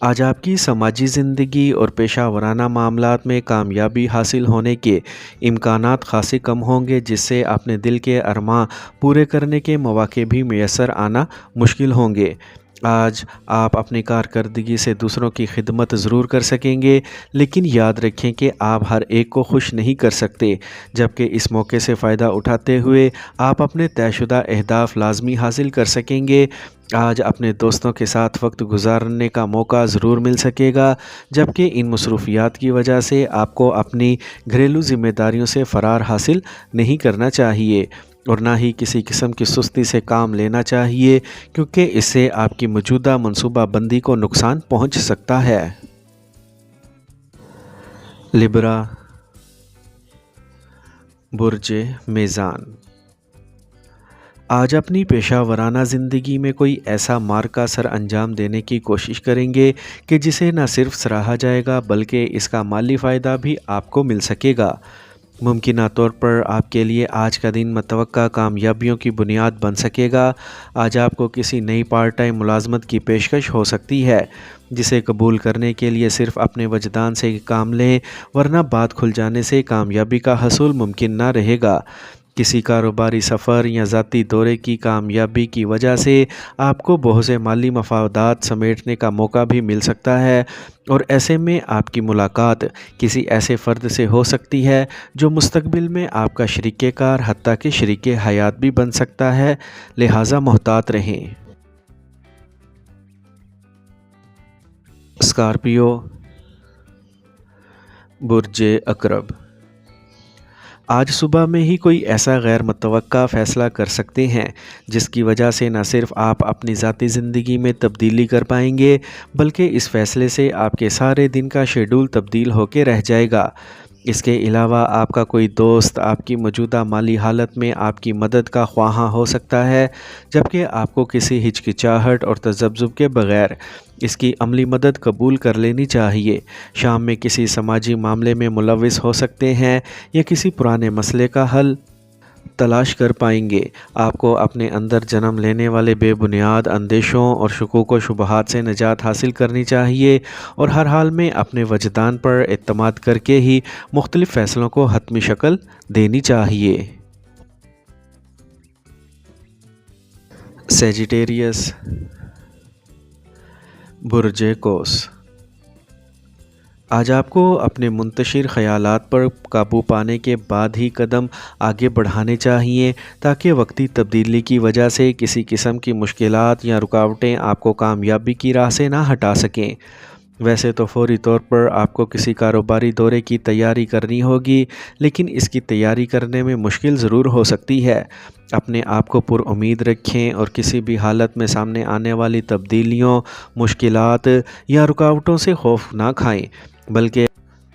آج آپ کی سماجی زندگی اور پیشہ ورانہ معاملات میں کامیابی حاصل ہونے کے امکانات خاصے کم ہوں گے، جس سے اپنے دل کے ارماں پورے کرنے کے مواقع بھی میسر آنا مشکل ہوں گے۔ آج آپ اپنی کارکردگی سے دوسروں کی خدمت ضرور کر سکیں گے، لیکن یاد رکھیں کہ آپ ہر ایک کو خوش نہیں کر سکتے، جبکہ اس موقع سے فائدہ اٹھاتے ہوئے آپ اپنے طے شدہ اہداف لازمی حاصل کر سکیں گے۔ آج اپنے دوستوں کے ساتھ وقت گزارنے کا موقع ضرور مل سکے گا، جبکہ ان مصروفیات کی وجہ سے آپ کو اپنی گھریلو ذمہ داریوں سے فرار حاصل نہیں کرنا چاہیے، اور نہ ہی کسی قسم کی سستی سے کام لینا چاہیے، کیونکہ اس سے آپ کی موجودہ منصوبہ بندی کو نقصان پہنچ سکتا ہے۔ لبرا، برج میزان۔ آج اپنی پیشہ ورانہ زندگی میں کوئی ایسا معرکہ سر انجام دینے کی کوشش کریں گے کہ جسے نہ صرف سراہا جائے گا بلکہ اس کا مالی فائدہ بھی آپ کو مل سکے گا۔ ممکنہ طور پر آپ کے لیے آج کا دن متوقع کامیابیوں کی بنیاد بن سکے گا۔ آج آپ کو کسی نئی پارٹ ٹائم ملازمت کی پیشکش ہو سکتی ہے، جسے قبول کرنے کے لیے صرف اپنے وجدان سے کام لیں، ورنہ بات کھل جانے سے کامیابی کا حصول ممکن نہ رہے گا۔ کسی کاروباری سفر یا ذاتی دورے کی کامیابی کی وجہ سے آپ کو بہت سے مالی مفادات سمیٹنے کا موقع بھی مل سکتا ہے، اور ایسے میں آپ کی ملاقات کسی ایسے فرد سے ہو سکتی ہے جو مستقبل میں آپ کا شریک کار حتیٰ کہ شریک حیات بھی بن سکتا ہے، لہٰذا محتاط رہیں۔ اسکارپیو، برج عقرب۔ آج صبح میں ہی کوئی ایسا غیر متوقع فیصلہ کر سکتے ہیں جس کی وجہ سے نہ صرف آپ اپنی ذاتی زندگی میں تبدیلی کر پائیں گے، بلکہ اس فیصلے سے آپ کے سارے دن کا شیڈول تبدیل ہو کے رہ جائے گا۔ اس کے علاوہ آپ کا کوئی دوست آپ کی موجودہ مالی حالت میں آپ کی مدد کا خواہاں ہو سکتا ہے، جبکہ آپ کو کسی ہچکچاہٹ اور تذبذب کے بغیر اس کی عملی مدد قبول کر لینی چاہیے۔ شام میں کسی سماجی معاملے میں ملوث ہو سکتے ہیں یا کسی پرانے مسئلے کا حل تلاش کر پائیں گے۔ آپ کو اپنے اندر جنم لینے والے بے بنیاد اندیشوں اور شکوک و شبہات سے نجات حاصل کرنی چاہیے، اور ہر حال میں اپنے وجدان پر اعتماد کر کے ہی مختلف فیصلوں کو حتمی شکل دینی چاہیے۔ سیجیٹیریس، برج قوس۔ آج آپ کو اپنے منتشر خیالات پر قابو پانے کے بعد ہی قدم آگے بڑھانے چاہیے، تاکہ وقتی تبدیلی کی وجہ سے کسی قسم کی مشکلات یا رکاوٹیں آپ کو کامیابی کی راہ سے نہ ہٹا سکیں۔ ویسے تو فوری طور پر آپ کو کسی کاروباری دورے کی تیاری کرنی ہوگی، لیکن اس کی تیاری کرنے میں مشکل ضرور ہو سکتی ہے۔ اپنے آپ کو پر امید رکھیں اور کسی بھی حالت میں سامنے آنے والی تبدیلیوں، مشکلات یا رکاوٹوں سے خوف نہ کھائیں، بلکہ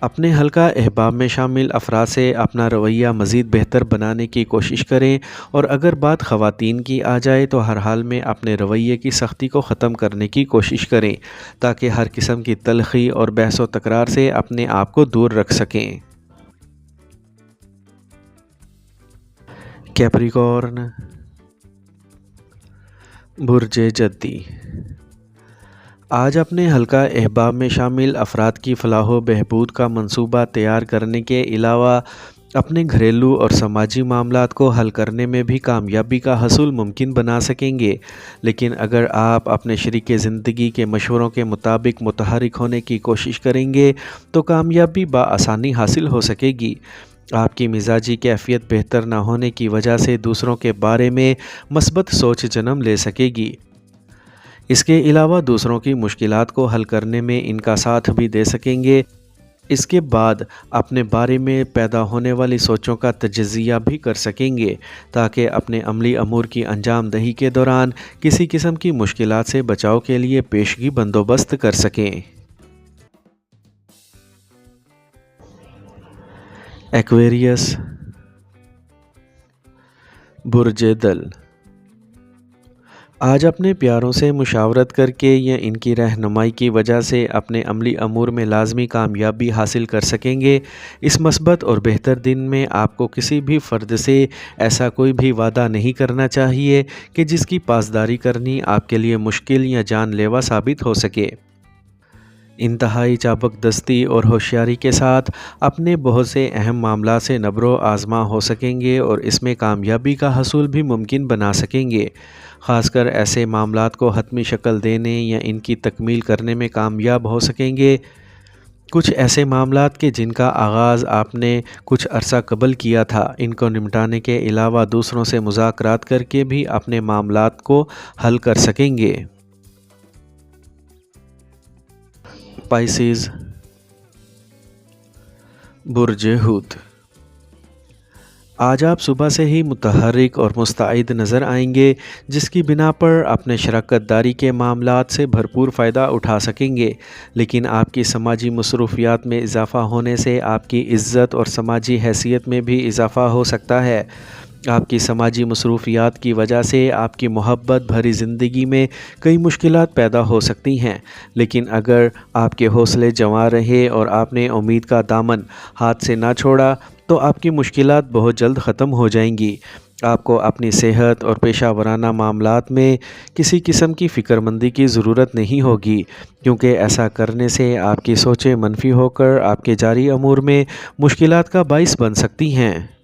اپنے حلقہ احباب میں شامل افراد سے اپنا رویہ مزید بہتر بنانے کی کوشش کریں، اور اگر بات خواتین کی آ جائے تو ہر حال میں اپنے رویے کی سختی کو ختم کرنے کی کوشش کریں، تاکہ ہر قسم کی تلخی اور بحث و تکرار سے اپنے آپ کو دور رکھ سکیں۔ کیپریکارن، برج جدی۔ آج اپنے حلقہ احباب میں شامل افراد کی فلاح و بہبود کا منصوبہ تیار کرنے کے علاوہ اپنے گھریلو اور سماجی معاملات کو حل کرنے میں بھی کامیابی کا حصول ممکن بنا سکیں گے، لیکن اگر آپ اپنے شریک زندگی کے مشوروں کے مطابق متحرک ہونے کی کوشش کریں گے تو کامیابی بآسانی حاصل ہو سکے گی۔ آپ کی مزاجی کیفیت بہتر نہ ہونے کی وجہ سے دوسروں کے بارے میں مثبت سوچ جنم لے سکے گی۔ اس کے علاوہ دوسروں کی مشکلات کو حل کرنے میں ان کا ساتھ بھی دے سکیں گے۔ اس کے بعد اپنے بارے میں پیدا ہونے والی سوچوں کا تجزیہ بھی کر سکیں گے، تاکہ اپنے عملی امور کی انجام دہی کے دوران کسی قسم کی مشکلات سے بچاؤ کے لیے پیشگی بندوبست کر سکیں۔ ایکویریس، برج دل۔ آج اپنے پیاروں سے مشاورت کر کے یا ان کی رہنمائی کی وجہ سے اپنے عملی امور میں لازمی کامیابی حاصل کر سکیں گے۔ اس مثبت اور بہتر دن میں آپ کو کسی بھی فرد سے ایسا کوئی بھی وعدہ نہیں کرنا چاہیے کہ جس کی پاسداری کرنی آپ کے لیے مشکل یا جان لیوا ثابت ہو سکے۔ انتہائی چابک دستی اور ہوشیاری کے ساتھ اپنے بہت سے اہم معاملات سے نبرو آزما ہو سکیں گے اور اس میں کامیابی کا حصول بھی ممکن بنا سکیں گے۔ خاص کر ایسے معاملات کو حتمی شکل دینے یا ان کی تکمیل کرنے میں کامیاب ہو سکیں گے۔ کچھ ایسے معاملات کے جن کا آغاز آپ نے کچھ عرصہ قبل کیا تھا، ان کو نمٹانے کے علاوہ دوسروں سے مذاکرات کر کے بھی اپنے معاملات کو حل کر سکیں گے۔ پائسیز، برج حوت۔ آج آپ صبح سے ہی متحرک اور مستعد نظر آئیں گے، جس کی بنا پر اپنے شراکت داری کے معاملات سے بھرپور فائدہ اٹھا سکیں گے، لیکن آپ کی سماجی مصروفیات میں اضافہ ہونے سے آپ کی عزت اور سماجی حیثیت میں بھی اضافہ ہو سکتا ہے۔ آپ کی سماجی مصروفیات کی وجہ سے آپ کی محبت بھری زندگی میں کئی مشکلات پیدا ہو سکتی ہیں، لیکن اگر آپ کے حوصلے جواں رہے اور آپ نے امید کا دامن ہاتھ سے نہ چھوڑا تو آپ کی مشکلات بہت جلد ختم ہو جائیں گی۔ آپ کو اپنی صحت اور پیشہ ورانہ معاملات میں کسی قسم کی فکر مندی کی ضرورت نہیں ہوگی، کیونکہ ایسا کرنے سے آپ کی سوچیں منفی ہو کر آپ کے جاری امور میں مشکلات کا باعث بن سکتی ہیں۔